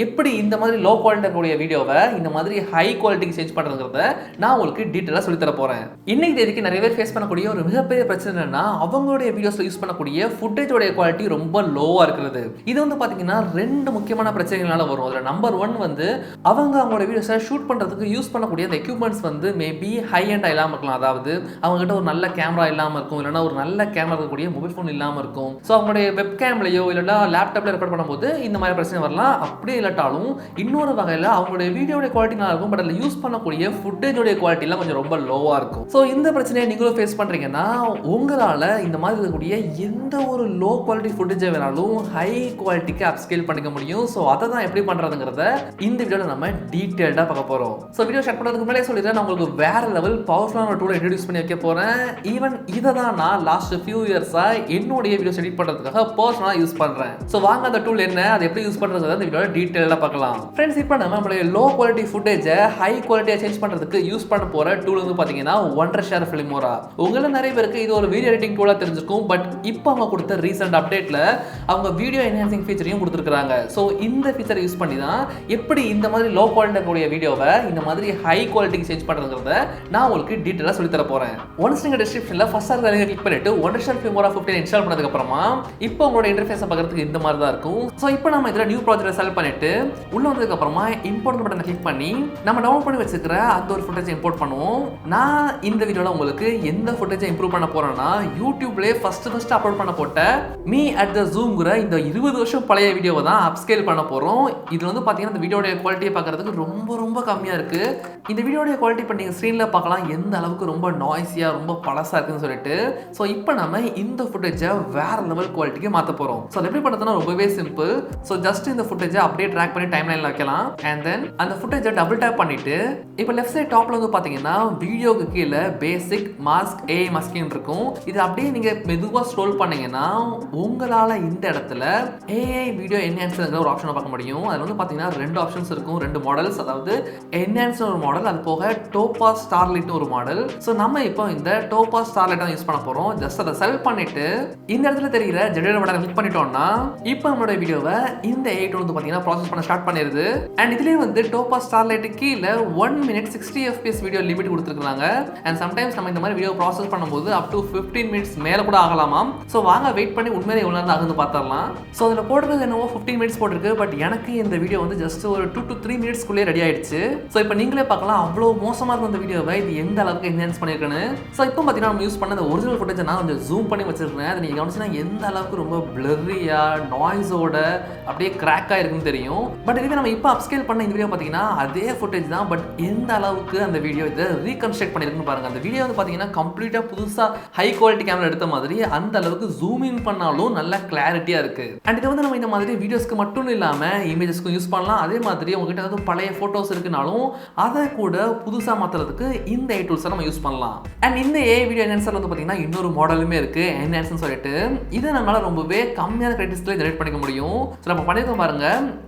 எப்படி இந்த மாதிரி லோ குவாலிட்டி கூடிய வீடியோவை இந்த மாதிரி ஹை குவாலிட்டிக்கு சேஞ்ச் பண்ணுறதுங்கிறத நான் உங்களுக்கு டீட்டெயிலாக சொல்லித்தர போகிறேன். இன்னைக்கு தேதிக்கு நிறைய பேர் ஃபேஸ் பண்ணக்கூடிய ஒரு மிகப்பெரிய பிரச்சனை என்னன்னா, அவங்களுடைய வீடியோஸில் யூஸ் பண்ணக்கூடிய ஃபுட்டேஜோடைய குவாலிட்டி ரொம்ப லோவாக இருக்கிறது. இது வந்து பார்த்தீங்கன்னா ரெண்டு முக்கியமான பிரச்சனைகளால வரும். அதில் நம்பர் 1 வந்து அவங்களோட வீடியோஸை ஷூட் பண்ணுறதுக்கு யூஸ் பண்ணக்கூடிய அந்த எக்யூப்மெண்ட்ஸ் வந்து மேபி ஹை அண்ட் இல்லாமல் இருக்கலாம். அதாவது அவங்ககிட்ட ஒரு நல்ல கேமரா இல்லாமல் இருக்கும், இல்லைனா ஒரு நல்ல கேமரா இருக்கக்கூடிய மொபைல் ஃபோன் இல்லாமல் இருக்கும். ஸோ அவங்களுடைய வெப் கேம்லையோ இல்லைனா லேப்டாப்ல ரெக்கார்ட் பண்ணும்போது இந்த மாதிரி பிரச்சனை வரலாம். அப்படியே இல்லாட்டாலும் இன்னொரு வகையில் அவங்களுடைய வீடியோடைய குவாலிட்டி நல்லா இருக்கும், பட் அதில் யூஸ் பண்ணக்கூடிய ஃபுட்டேஜோடைய குவாலிட்டிலாம் கொஞ்சம் ரொம்ப லோவாக இருக்கும். ஸோ இந்த பிரச்சனையை நீங்களும் ஃபேஸ் பண்ணுறீங்கன்னா உங்களால் இந்த மாதிரி இருக்கக்கூடிய எந்த ஒரு லோ குவாலிட்டி ஃபுட்டேஜை வேணாலும் ஹை குவாலிட்டிக்கு அப்ஸ்கேல் பண்ணிக்க முடியும். ஸோ அதை தான் எப்படி பண்ணுறதுங்கிறத இந்த வீடியோவில் நம்ம டீட்டெயில்டாக பார்க்க போகிறோம். ஸோ வீடியோ ஸ்டார்ட் பண்ணுறதுக்கு முன்னாடியே சொல்லிடுறேன், நான் உங்களுக்கு வேற லெவல் பவர்ஃபுல்லான டூலை இன்ட்ரடியூஸ் பண்ணி வைக்க போகிறேன். ஈவன் இதை தான் நான் லாஸ்ட் ஃபியூ இயர்ஸாக என்னுடைய வீடியோஸ் எடிட் பண்ணுறதுக்காக பர்சனலாக யூஸ் பண்ணுறேன். ஸோ வாங்க அந்த டூல் என்ன, அதை எப்படி யூஸ் பண்ணுறது இந்த வீடியோவில் டீட்டெயிலாக பார்க்கலாம். ஃப்ரெண்ட்ஸ், இப்போ நம்மளுடைய லோ குவாலிட்டி ஃபுட்டேஜை ஹை குவாலிட்டியாக சேஞ்ச் பண்ணுறதுக்கு யூஸ் பண்ண போகிற டூல் வந்து பார்த்தீங்கன்னா ஒண்டர்ஷேர் ஃபிலிமோரா. உங்களில் நிறைய பேருக்கு இது ஒரு வீடியோ எடிட்டிங் டூலாக தெரிஞ்சிருக்கும். பட் இப்போ அவங்க கொடுத்த ரீசெண்ட் அப்டேட்டில் அவங்க வீடியோ என்ஹான்சிங் ஃபீச்சரையும் கொடுத்துருக்காங்க. ஸோ இந்த ஃபீச்சரை யூஸ் பண்ணி தான் எப்படி இந்த மாதிரி லோ குவாலிட்டி கூடிய வீடியோவை இந்த மாதிரி ஹை குவாலிட்டிக்கு சேஞ்ச் பண்ணுறதுங்கிறத நான் உங்களுக்கு டீட்டெயிலாக சொல்லித்தர போகிறேன். ஒன்ஸ் நீங்கள் டிஸ்கிரிப்ஷனில் ஃபர்ஸ்ட் கிளிக் பண்ணிட்டு ஒண்டர்ஷேர் ஃபிலிமோரா 15 இன்ஸ்டால் பண்ணதுக்கு அப்புறமா இப்போ உங்களோட இன்டர்ஃபேஸை பார்க்கறதுக்கு இந்த மாதிரி தான் இருக்கும். ஸோ இப்போ நம்ம இதில் நியூ ப்ராஜெக்ட் செலக்ட் பண்ணிட்டு உள்ள வந்ததுக்கு அப்புறமா இம்போர்ட் பட்டனை கிளிக் பண்ணி நம்ம டவுன்லோட் பண்ணி வச்சுக்கிற அந்த ஒரு ஃபுட்டேஜை இம்போர்ட் பண்ணுவோம். நான் இந்த வீடியோவில் உங்களுக்கு எந்த ஃபுட்டேஜை இம்ப்ரூவ் பண்ண போறேன்னா, யூடியூப்லேயே ஃபர்ஸ்ட் அப்லோட் பண்ண போட்ட மீ அட் த ஜூம்ங்கிற இந்த 20 வருஷம் பழைய வீடியோவை தான் அப்ஸ்கேல் பண்ண போகிறோம். இதில் வந்து பார்த்தீங்கன்னா இந்த வீடியோடைய குவாலிட்டியை பார்க்கறதுக்கு ரொம்ப ரொம்ப கம்மியாக இருக்குது. இந்த வீடியோடைய குவாலிட்டி இப்போ நீங்கள் ஸ்க்ரீனில் பார்க்கலாம் எந்த அளவுக்கு ரொம்ப நாய்ஸியாக ரொம்ப பழசாக இருக்குன்னு சொல்லிட்டு. ஸோ இப்போ நம்ம இந்த ஃபுட்டேஜை வேற லெவல் குவாலிட்டிக்கு மாற்ற போகிறோம். ஸோ எப்படி பண்ணுறதுனா ரொம்பவே சிம்பிள். ஸோ ஜஸ்ட் இந்த ஃபுட்டேஜை அப்படியே ட்ராக் பண்ணி டைம் லைனில் வைக்கலாம். அண்ட் தென் அந்த ஃபுட்டேஜை டபுள் டேப் பண்ணிட்டு இப்போ லெஃப்ட் சைட் டாப்ல வந்து பார்த்தீங்கன்னா வீடியோக்கு கீழே பேசிக் மாஸ்க் ஏ மாஸ்கிங் இருக்கும். இது அப்படியே நீங்கள் மெதுவாக ஸ்க்ரோல் பண்ணீங்கன்னா உங்களால் இந்த இடத்துல ஏஐ வீடியோ என்ஹான்ஸ்ங்கிற ஒரு ஆப்ஷனை பார்க்க முடியும். அதில் வந்து பார்த்தீங்கன்னா 2 ஆப்ஷன்ஸ் இருக்கும், 2 மாடல்ஸ். அதாவது என்ஹான்ஸ் ஒரு மாடல், அது போக டோபாஸ் ஸ்டார்லைட் ஒரு மாடல். ஸோ நம்ம இப்போ இந்த டோபாஸ் ஸ்டார்லைட் தான் யூஸ் பண்ண போகிறோம். ஜஸ்ட் அதை செலக்ட் பண்ணிட்டு இந்த இடத்துல தெரிகிற ஜெனரேட் பட்டனை கிளிக் பண்ணிட்டோம்னா இப்போ நம்மளோட வீடியோவை இந்த ஏஐ டூல் வந்து பார்த்தீங்கன்னா ப்ராசஸ் பண்ண ஸ்டார்ட் பண்ணிடுது. அண்ட் இதுலேயே வந்து டோபாஸ் ஸ்டார்லைட் கீழே 1 minute 60 fps வீடியோ லிமிட் கொடுத்துருக்காங்க. அண்ட் சம்டைம்ஸ் நம்ம இந்த மாதிரி வீடியோ ப்ராசஸ் பண்ணும்போது அப் டு 15 minutes மேலே கூட ஆகலாமாம். ஸோ வாங்க வெயிட் பண்ணி உண்மையிலே எவ்வளோ நேரம் ஆகுது பார்த்துடலாம். ஸோ அதில் போடுறது என்னவோ 15 minutes போட்டிருக்கு. பட் எனக்கு இந்த வீடியோ வந்து ஜஸ்ட் ஒரு 2 to 3 minutesக்குள்ளே ரெடி ஆயிடுச்சு. ஸோ இப்போ நீங்களே பார்க்கலாம் அவ்வளோ மோசமாக இருக்கும் இந்த வீடியோவை இது எந்த அளவுக்கு என்ஹான்ஸ் பண்ணியிருக்குன்னு. ஸோ இப்போ பார்த்தீங்கன்னா நம்ம யூஸ் பண்ண அந்த ஒரிஜினல் ஃபுட்டேஜை நான் கொஞ்சம் ஜூம் பண்ணி வச்சிருக்கேன். அதை நீங்கள் கவனிச்சுன்னா எந்த அளவுக்கு ரொம்ப பிளர்ரியாக நாய்ஸோட அப்படியே கிராக்காக இருக்குன்னு தெரியும். பட் இதுவே நம்ம இப்போ அப்ஸ்கேல் பண்ண இந்த வீடியோ பார்த்தீங்கன்னா அதே ஃபுட்டேஜ் தான். பட் எந்த அளவுக்கு அந்த வீடியோ இதை ரீகன்ஸ்ட்ரக்ட் பண்ணியிருக்குன்னு பாருங்கள். அந்த வீடியோ வந்து பார்த்தீங்கன்னா கம்ப்ளீட்டாக புதுசாக ஹை குவாலிட்டி கேமரா எடுத்த மாதிரி அந்த அளவுக்கு ஜூம் இன் பண்ணாலும் நல்ல கிளாரிட்டியாக இருக்குது. அண்ட் இதை வந்து நம்ம இந்த மாதிரி வீடியோஸ்க்கு மட்டும் இல்லாமல் இமேஜஸ்க்கும் யூஸ் பண்ணலாம். அதே மாதிரி உங்ககிட்ட ஏதாவது பழைய ஃபோட்டோஸ் இருக்குனாலும் அதை கூட புதுசாக மாற்றுறதுக்கு இந்த ஏ டூல்ஸை நம்ம யூஸ் பண்ணலாம். அண்ட் இந்த ஏ வீடியோ என்ஹான்சர் வந்து பார்த்தீங்கன்னா இன்னொரு மாடலுமே இருக்குது, என்ஹான்ஸ்னு சொல்லிட்டு. இதை நம்மளால் ரொம்பவே கம்மியான கிரெடிட்ஸ்ல ஜெனரேட் பண்ணிக்க முடியும். ஸோ நம்ம பண்ணியிருக்கோம் பாருங்க.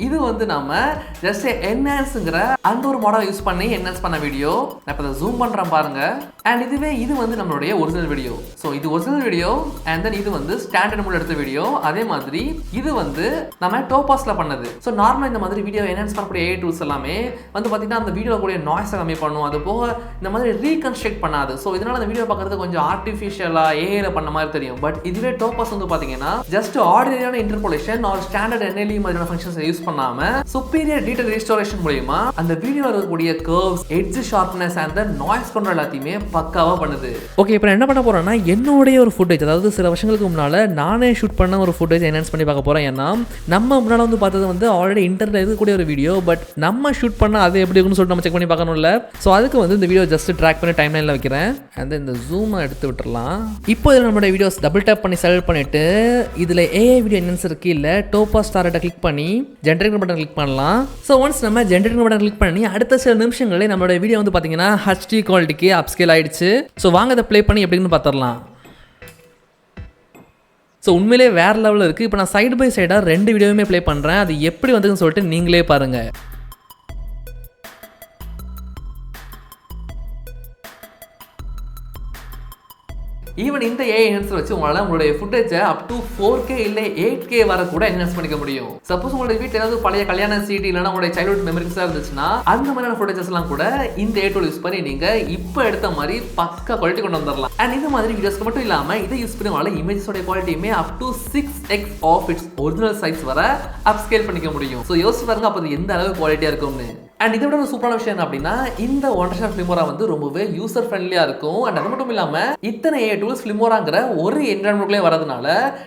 இது வந்து நம்ம ஜஸ்ட் என்ஹான்ஸுங்கிற அந்த ஒரு மாடலை யூஸ் பண்ணி என்ஹான்ஸ் பண்ண வீடியோ. நான் இப்போ அதை ஜூம் பண்ணுறேன் பாருங்க. அண்ட் இதுவே இது வந்து நம்மளுடைய ஒரிஜினல் வீடியோ. ஸோ இது ஒரிஜினல் வீடியோ. அண்ட் தென் இது வந்து ஸ்டாண்டர்ட் மூட் எடுத்த வீடியோ. அதே மாதிரி இது வந்து நம்ம டோபாஸ்ல பண்ணது. ஸோ நார்மலாக இந்த மாதிரி வீடியோ என்ஹான்ஸ் பண்ணக்கூடிய ஏஐ டூல்ஸ் எல்லாமே வந்து பார்த்தீங்கன்னா அந்த வீடியோவில் கூடிய நாய்ஸை கம்மி பண்ணும். அது போக இந்த மாதிரி ரீகன்ஸ்ட்ரக்ட் பண்ணாது. ஸோ இதனால அந்த வீடியோ பார்க்கறது கொஞ்சம் ஆர்டிஃபிஷியலாக ஏஐல பண்ண மாதிரி தெரியும். பட் இதுவே டோபாஸ் வந்து பார்த்தீங்கன்னா ஜஸ்ட் ஆர்டினரியான இன்டர்போலேஷன் ஆர் ஸ்டாண்டர்ட் என்எல்இ மாதிரியான ஃபங்க்ஷன்ஸை யூஸ் பண்ணாமல் சுப்பீரியர் டீடைல் ரெஸ்டோரேஷன் மூலமா அந்த வீடியோவில் இருக்கக்கூடிய curves, edge sharpness and the noise control எல்லாத்தையுமே பக்காவாக பண்ணுது. ஓகே, இப்போ என்ன பண்ண போறேன்னா என்னுடைய ஒரு ஃபுட்டேஜ், அதாவது சில வருஷங்களுக்கு முன்னால் நானே ஷூட் பண்ண ஒரு ஃபுட்டேஜ் என்ஹான்ஸ் பண்ணி பார்க்க போகிறேன். ஏன்னா நம்ம முன்னால் வந்து பார்த்தது வந்து ஆல்ரெடி இன்டர்நெட் இருக்கக்கூடிய ஒரு வீடியோ. பட் நம்ம ஷூட் பண்ண அது எப்படி இருக்குன்னு சொல்லிட்டு நம்ம செக் பண்ணி பார்க்கணும்ல. ஸோ அதுக்கு வந்து இந்த வீடியோ ஜஸ்ட் ட்ராக் பண்ணி டைம் லைனில் வைக்கிறேன். அண்ட் இந்த ஜூமை எடுத்து விட்டுறலாம். இப்போ இதில் நம்மளுடைய வீடியோஸ் டபுள் டேப் பண்ணி செலக்ட் பண்ணிட்டு இதில் ஏஐ வீடியோ என்ஹான்சர் கீழே டோபாஸ் ஸ்டார்லைட்டை கிளிக் பண்ணி ஜென்ரேட் பட்டன் கிளிக் பண்ணலாம். ஸோ ஒன்ஸ் நம்ம ஜென்ரேட் பட்டன் கிளிக் பண்ணி அடுத்த சில நிமிஷங்களே நம்மளோட வீடியோ வந்து பார்த்தீங்கன்னா HD குவாலிட்டிக்கு அப்ஸ்கேல் ஆயிடுச்சு. ஸோ வாங்க அதை ப்ளே பண்ணி எப்படின்னு பார்த்துடலாம். ஸோ உண்மையிலே வேறு லெவலில் இருக்குது. இப்போ நான் சைடு பை சைடாக 2 வீடியோவுமே ப்ளே பண்ணுறேன். அது எப்படி வந்ததுன்னு சொல்லிட்டு நீங்களே பாருங்கள். ஈவன் இந்த ஏஐ என்ஹான்சர் வச்சு உங்களால உங்களுடைய ஃபுட்டேஜை அப் டு 4K இல்ல 8K வரை கூட என்ஹான்ஸ் பண்ணிக்க முடியும். சப்போஸ் உங்களுடைய வீட்டில் ஏதாவது பழைய கல்யாண சீடி இல்லைன்னா உங்களுடைய சைல்ட்ஹுட் மெமரிஸா இருந்துச்சுன்னா அந்த மாதிரியான ஃபுட்டேஜஸ் எல்லாம் கூட இந்த ஏ டூல் யூஸ் பண்ணி நீங்க இப்போ எடுத்த மாதிரி பக்கா குவாலிட்டி கொண்டு வந்துடலாம். அண்ட் இந்த மாதிரி வீடியோஸ்க்கு மட்டும் இல்லாம இதை யூஸ் பண்ணி உங்களால இமேஜஸோட குவாலிட்டியுமே up to 6x of its original size வரை அப்ஸ்கேல் பண்ணிக்க முடியும். ஸோ யோசிச்சு பாருங்க அப்போ எந்த அளவு குவாலிட்டியா இருக்கும்னு. அண்ட் இதை விட ஒரு சூப்பரான விஷயம் என்ன அப்படின்னா இந்த ஒண்டர்ஷாட் ஃபிலிமோரா வந்து ரொம்பவே யூசர் ஃப்ரெண்ட்லியா இருக்கும். அண்ட் அது மட்டும் இல்லாம இத்தனை ஏ டூல்ஸ் ஃபிலிமோராங்கிற ஒரு என்விரான்மெண்ட்குள்ளே வரதுனால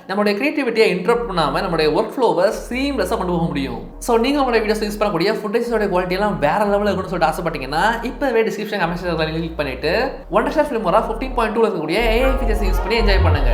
நம்மளுடைய கிரியேட்டிவிட்டியை இன்டரப்ட் பண்ணாம நம்மளுடைய ஒர்க் ஃப்ளோவை சீம்லெஸ்ஸாக கொண்டு போக முடியும். ஸோ நீங்க உங்களுடைய வீடியோஸ் யூஸ் பண்ணக்கூடிய ஃபுட்டேஜோட குவாலிட்டி எல்லாம் வேற லெவலில் இருக்குன்னு சொல்லிட்டு ஆசைப்பட்டீங்கன்னா இப்பவே டிஸ்கிரிப்ஷன் கமெண்ட் செக்ஷன்ல கிளிக் பண்ணிட்டு ஒண்டர்ஷாட் ஃபிலிமோரா 15.2 இருக்கக்கூடிய ஏஐ ஃபீச்சர்ஸ் யூஸ் பண்ணி என்ஜாய் பண்ணுங்க.